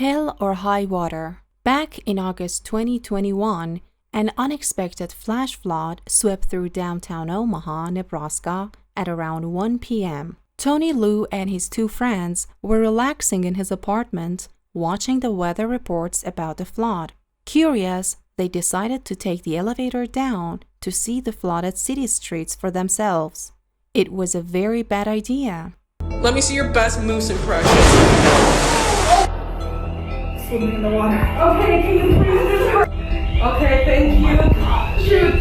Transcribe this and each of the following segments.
Hell or high water. Back in August 2021, an unexpected flash flood swept through downtown Omaha, Nebraska at around 1 p.m. Tony Liu and his two friends were relaxing in his apartment, watching the weather reports about the flood. Curious, they decided to take the elevator down to see the flooded city streets for themselves. It was a very bad idea. Let me see your best moose impression. Swimming in the water. Okay, can you please just hurry? Okay, thank you. Shoot.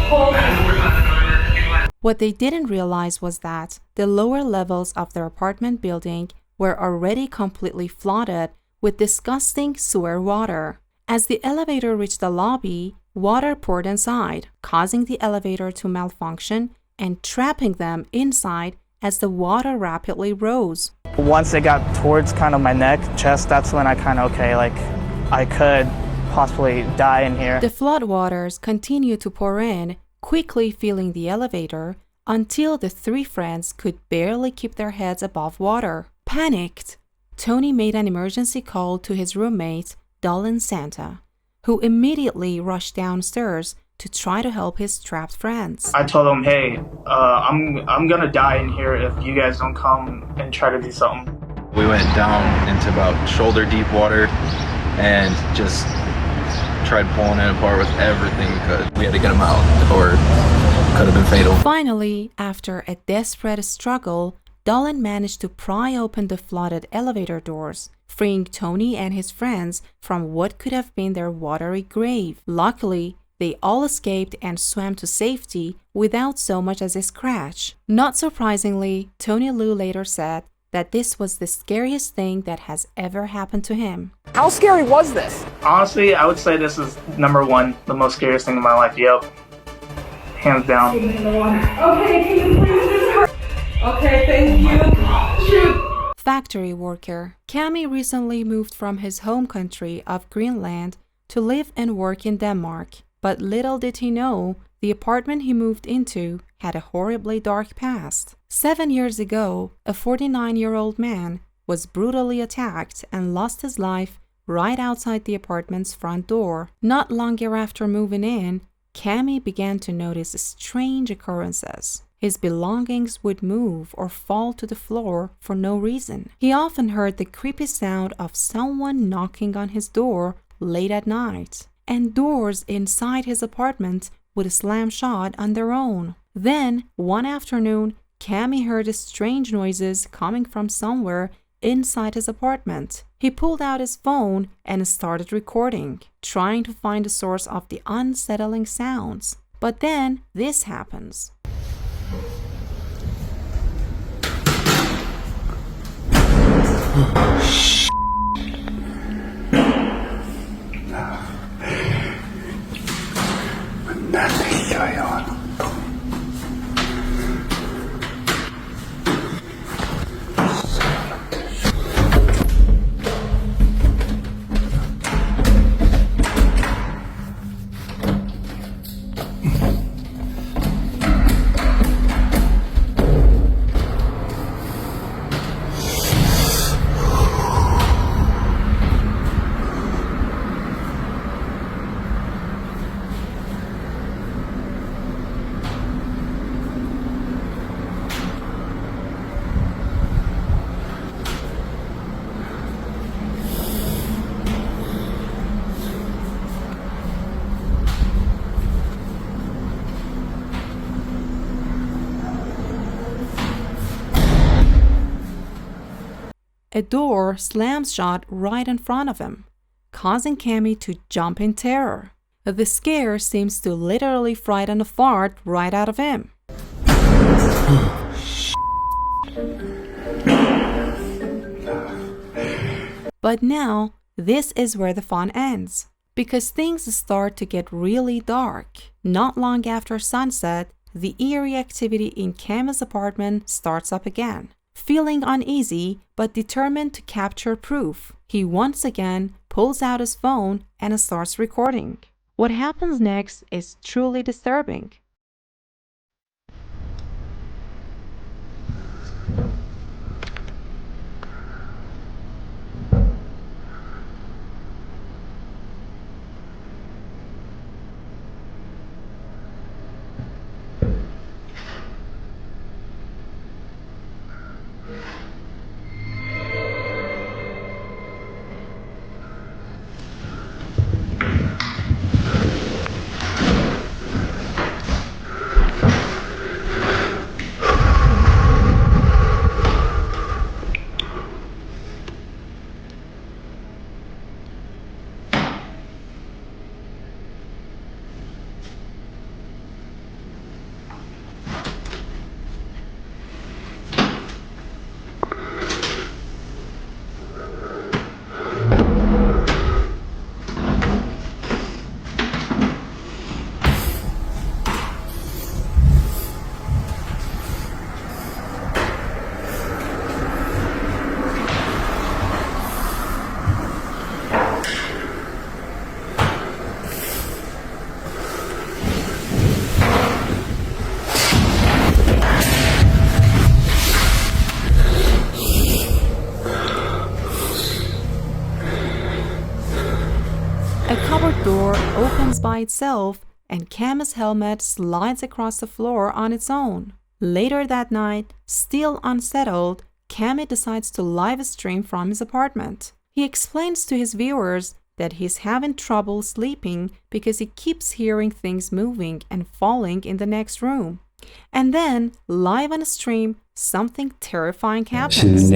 Hold on. What they didn't realize was that the lower levels of their apartment building were already completely flooded with disgusting sewer water. As the elevator reached the lobby, water poured inside, causing the elevator to malfunction and trapping them inside as the water rapidly rose. Once it got towards kind of my neck, chest, that's when I kind of, I could possibly die in here. The floodwaters continued to pour in, quickly filling the elevator until the three friends could barely keep their heads above water. Panicked, Tony made an emergency call to his roommate, Dolan Santa, who immediately rushed downstairs to try to help his trapped friends. I told them, hey, I'm gonna die in here if you guys don't come and try to do something. We went down into about shoulder deep water and just tried pulling it apart with everything we could. We had to get them out or it could have been fatal. Finally, after a desperate struggle, Dolan managed to pry open the flooded elevator doors, freeing Tony and his friends from what could have been their watery grave. Luckily, they all escaped and swam to safety without so much as a scratch. Not surprisingly, Tony Liu later said that this was the scariest thing that has ever happened to him. How scary was this? Honestly, I would say this is number one, the most scariest thing in my life. Yep. Hands down. Swimming in the water. Okay, can you please just hurry? Okay, thank you. Shoot. Factory worker. Cami recently moved from his home country of Greenland to live and work in Denmark. But little did he know, the apartment he moved into had a horribly dark past. 7 years ago, a 49-year-old man was brutally attacked and lost his life right outside the apartment's front door. Not long after moving in, Cami began to notice strange occurrences. His belongings would move or fall to the floor for no reason. He often heard the creepy sound of someone knocking on his door late at night, and doors inside his apartment would slam shut on their own. Then, one afternoon, Cami heard strange noises coming from somewhere inside his apartment. He pulled out his phone and started recording, trying to find the source of the unsettling sounds. But then, this happens. A door slams shut right in front of him, causing Cami to jump in terror. The scare seems to literally frighten the fart right out of him. But now, this is where the fun ends, because things start to get really dark. Not long after sunset, the eerie activity in Cami's apartment starts up again. Feeling uneasy but determined to capture proof, he once again pulls out his phone and starts recording. What happens next is truly disturbing. A cupboard door opens by itself and Cam's helmet slides across the floor on its own. Later that night, still unsettled, Cami decides to live stream from his apartment. He explains to his viewers that he's having trouble sleeping because he keeps hearing things moving and falling in the next room. And then, live on a stream, something terrifying happens.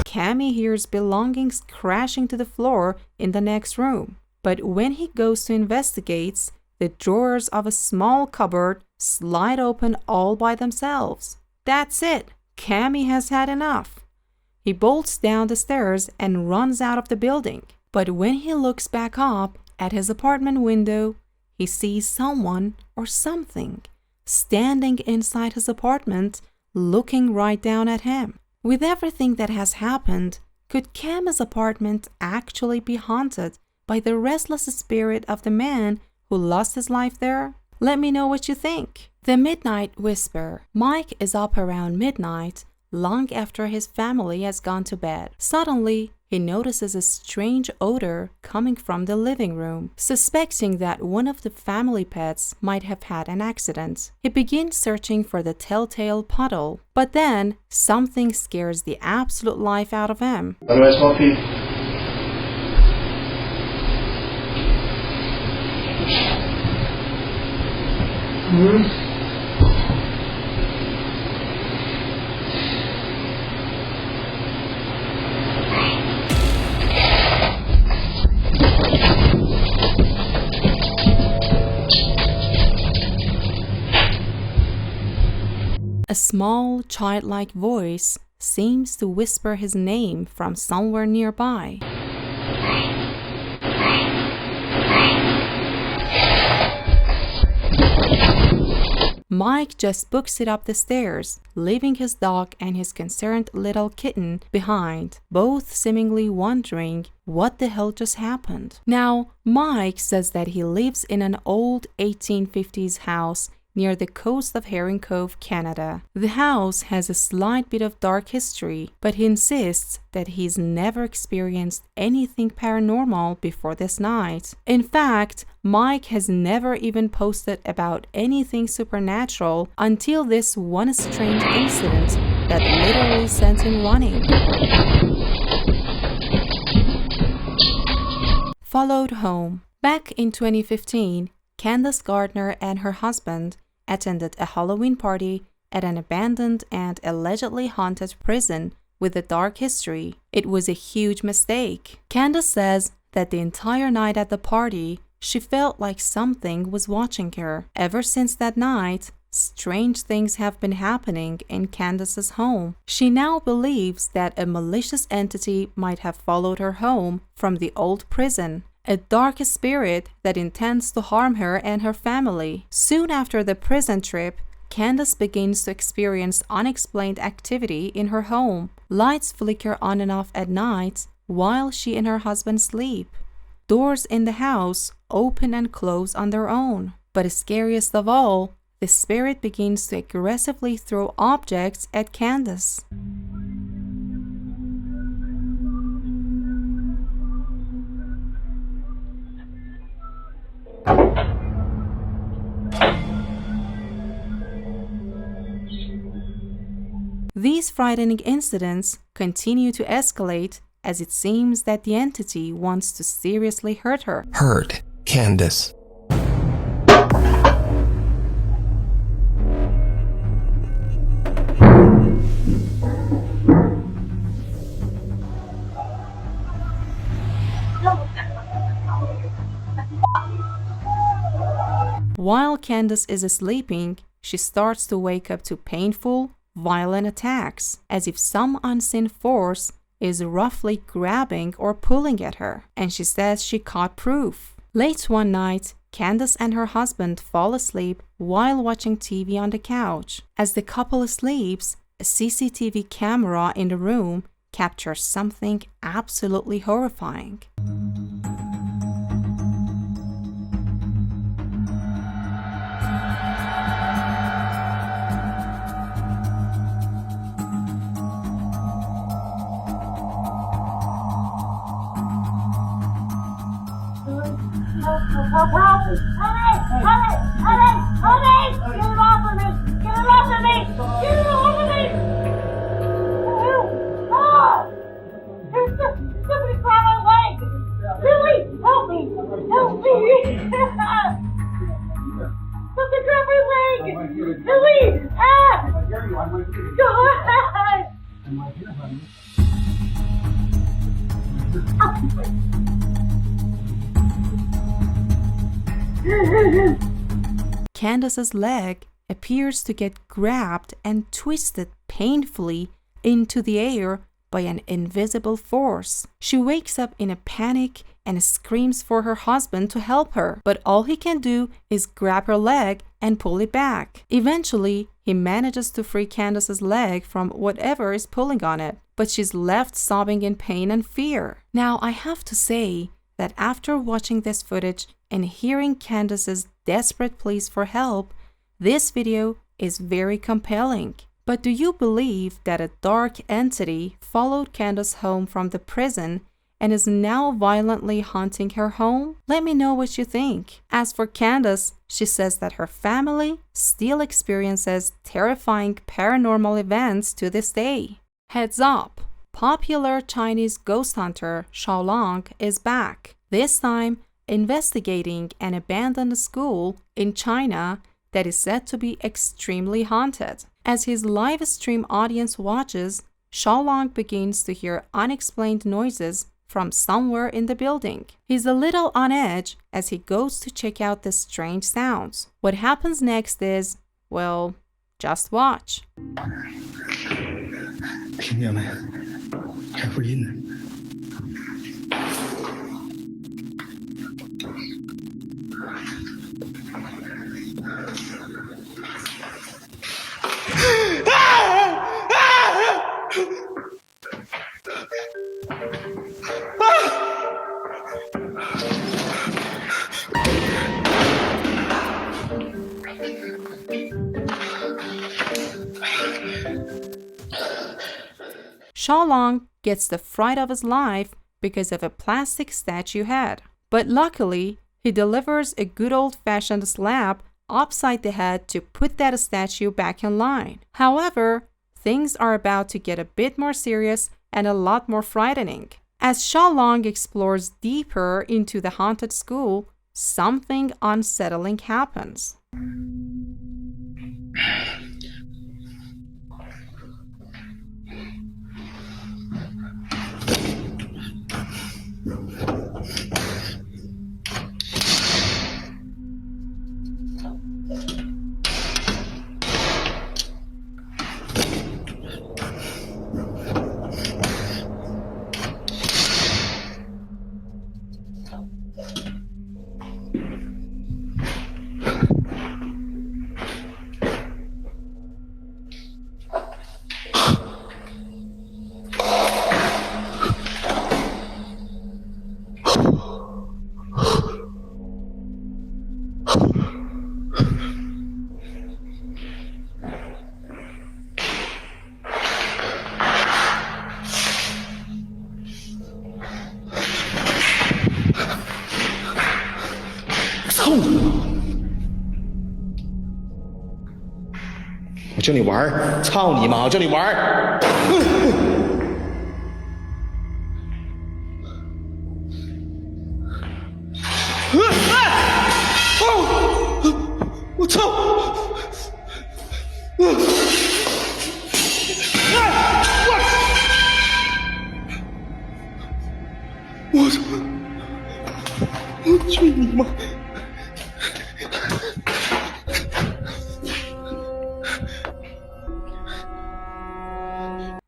Cami hears belongings crashing to the floor in the next room. But when he goes to investigate, the drawers of a small cupboard slide open all by themselves. That's it. Cami has had enough. He bolts down the stairs and runs out of the building. But when he looks back up at his apartment window, he sees someone or something standing inside his apartment, looking right down at him. With everything that has happened, could Cam's apartment actually be haunted by the restless spirit of the man who lost his life there? Let me know what you think. The Midnight Whisper. Mike is up around midnight, long after his family has gone to bed. Suddenly, he notices a strange odor coming from the living room. Suspecting that one of the family pets might have had an accident, he begins searching for the telltale puddle. But then, something scares the absolute life out of him. A small, childlike voice seems to whisper his name from somewhere nearby. Mike just books it up the stairs, leaving his dog and his concerned little kitten behind, both seemingly wondering what the hell just happened. Now, Mike says that he lives in an old 1850s house near the coast of Herring Cove, Canada. The house has a slight bit of dark history, but he insists that he's never experienced anything paranormal before this night. In fact, Mike has never even posted about anything supernatural until this one strange incident that literally sent him running. Followed home. Back in 2015, Candace Gardner and her husband attended a Halloween party at an abandoned and allegedly haunted prison with a dark history. It was a huge mistake. Candace says that the entire night at the party, she felt like something was watching her. Ever since that night, strange things have been happening in Candace's home. She now believes that a malicious entity might have followed her home from the old prison. A dark spirit that intends to harm her and her family. Soon after the prison trip, Candace begins to experience unexplained activity in her home. Lights flicker on and off at night while she and her husband sleep. Doors in the house open and close on their own. But scariest of all, the spirit begins to aggressively throw objects at Candace. These frightening incidents continue to escalate as it seems that the entity wants to seriously hurt her. Hurt Candace. While Candace is sleeping, she starts to wake up to painful, violent attacks, as if some unseen force is roughly grabbing or pulling at her, and she says she caught proof. Late one night, Candace and her husband fall asleep while watching TV on the couch. As the couple sleeps, a CCTV camera in the room captures something absolutely horrifying. Candace's leg appears to get grabbed and twisted painfully into the air by an invisible force. She wakes up in a panic and screams for her husband to help her, but all he can do is grab her leg and pull it back. Eventually, he manages to free Candace's leg from whatever is pulling on it, but she's left sobbing in pain and fear. Now, I have to say that after watching this footage and hearing Candace's desperate pleas for help, this video is very compelling. But do you believe that a dark entity followed Candace home from the prison and is now violently haunting her home? Let me know what you think. As for Candace, she says that her family still experiences terrifying paranormal events to this day. Heads up! Popular Chinese ghost hunter Xiaolong is back, this time investigating an abandoned school in China that is said to be extremely haunted. As his live stream audience watches, Xiaolong begins to hear unexplained noises from somewhere in the building. He's a little on edge as he goes to check out the strange sounds. What happens next is, well, just watch. 听见没？开回音呢。 Xiaolong gets the fright of his life because of a plastic statue head. But luckily, he delivers a good old-fashioned slap upside the head to put that statue back in line. However, things are about to get a bit more serious and a lot more frightening. As Xiaolong explores deeper into the haunted school, something unsettling happens. 我叫你玩儿，操你妈！我叫你玩儿。我操！我操！我去你妈！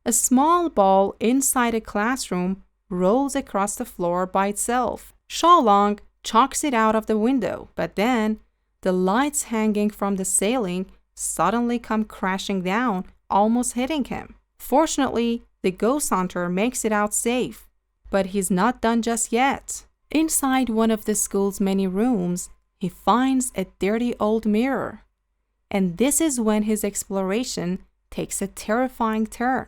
A small ball inside a classroom rolls across the floor by itself. Xiaolong chucks it out of the window, but then the lights hanging from the ceiling suddenly come crashing down, almost hitting him. Fortunately, the ghost hunter makes it out safe, but he's not done just yet. Inside one of the school's many rooms, he finds a dirty old mirror. And this is when his exploration takes a terrifying turn.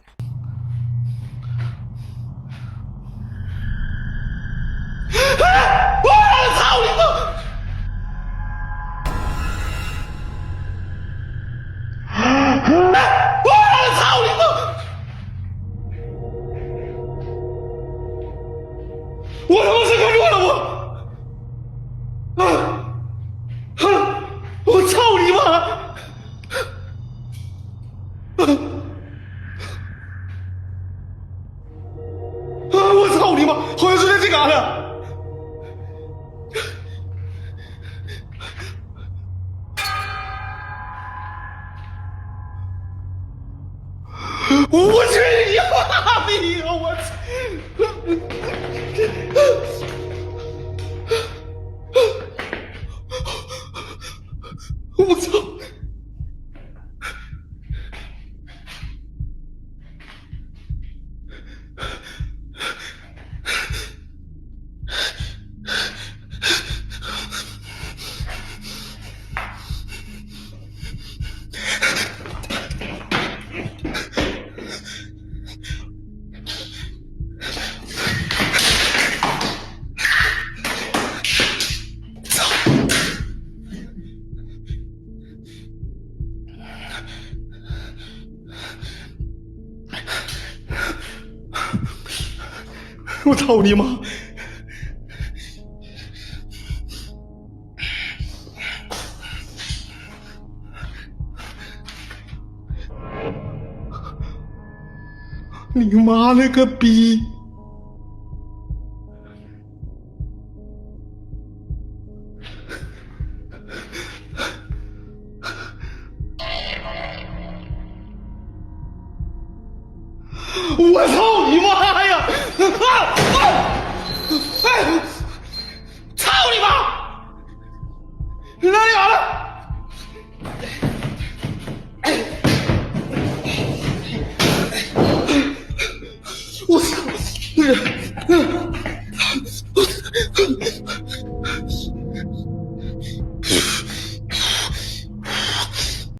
我操你妈！我操你妈！我他妈是看错了我操你妈！我操你妈！好像是在这嘎达。 我去你妈逼！我操！我操！我操你妈！你妈了个逼！我操你妈呀！操你妈！你哪里来了？我操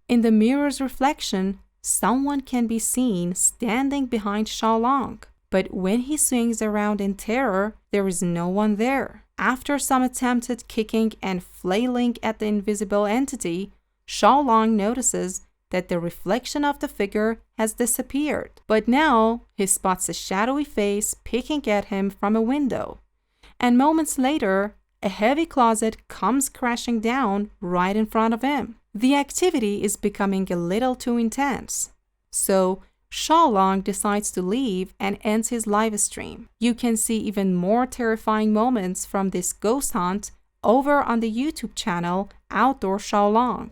！In the mirror's reflection, someone can be seen standing behind Xiaolong. But when he swings around in terror, there is no one there. After some attempted kicking and flailing at the invisible entity, Xiaolong notices that the reflection of the figure has disappeared. But now, he spots a shadowy face peeking at him from a window. And moments later, a heavy closet comes crashing down right in front of him. The activity is becoming a little too intense. So, Xiaolong decides to leave and ends his live stream. You can see even more terrifying moments from this ghost hunt over on the YouTube channel Outdoor Xiaolong.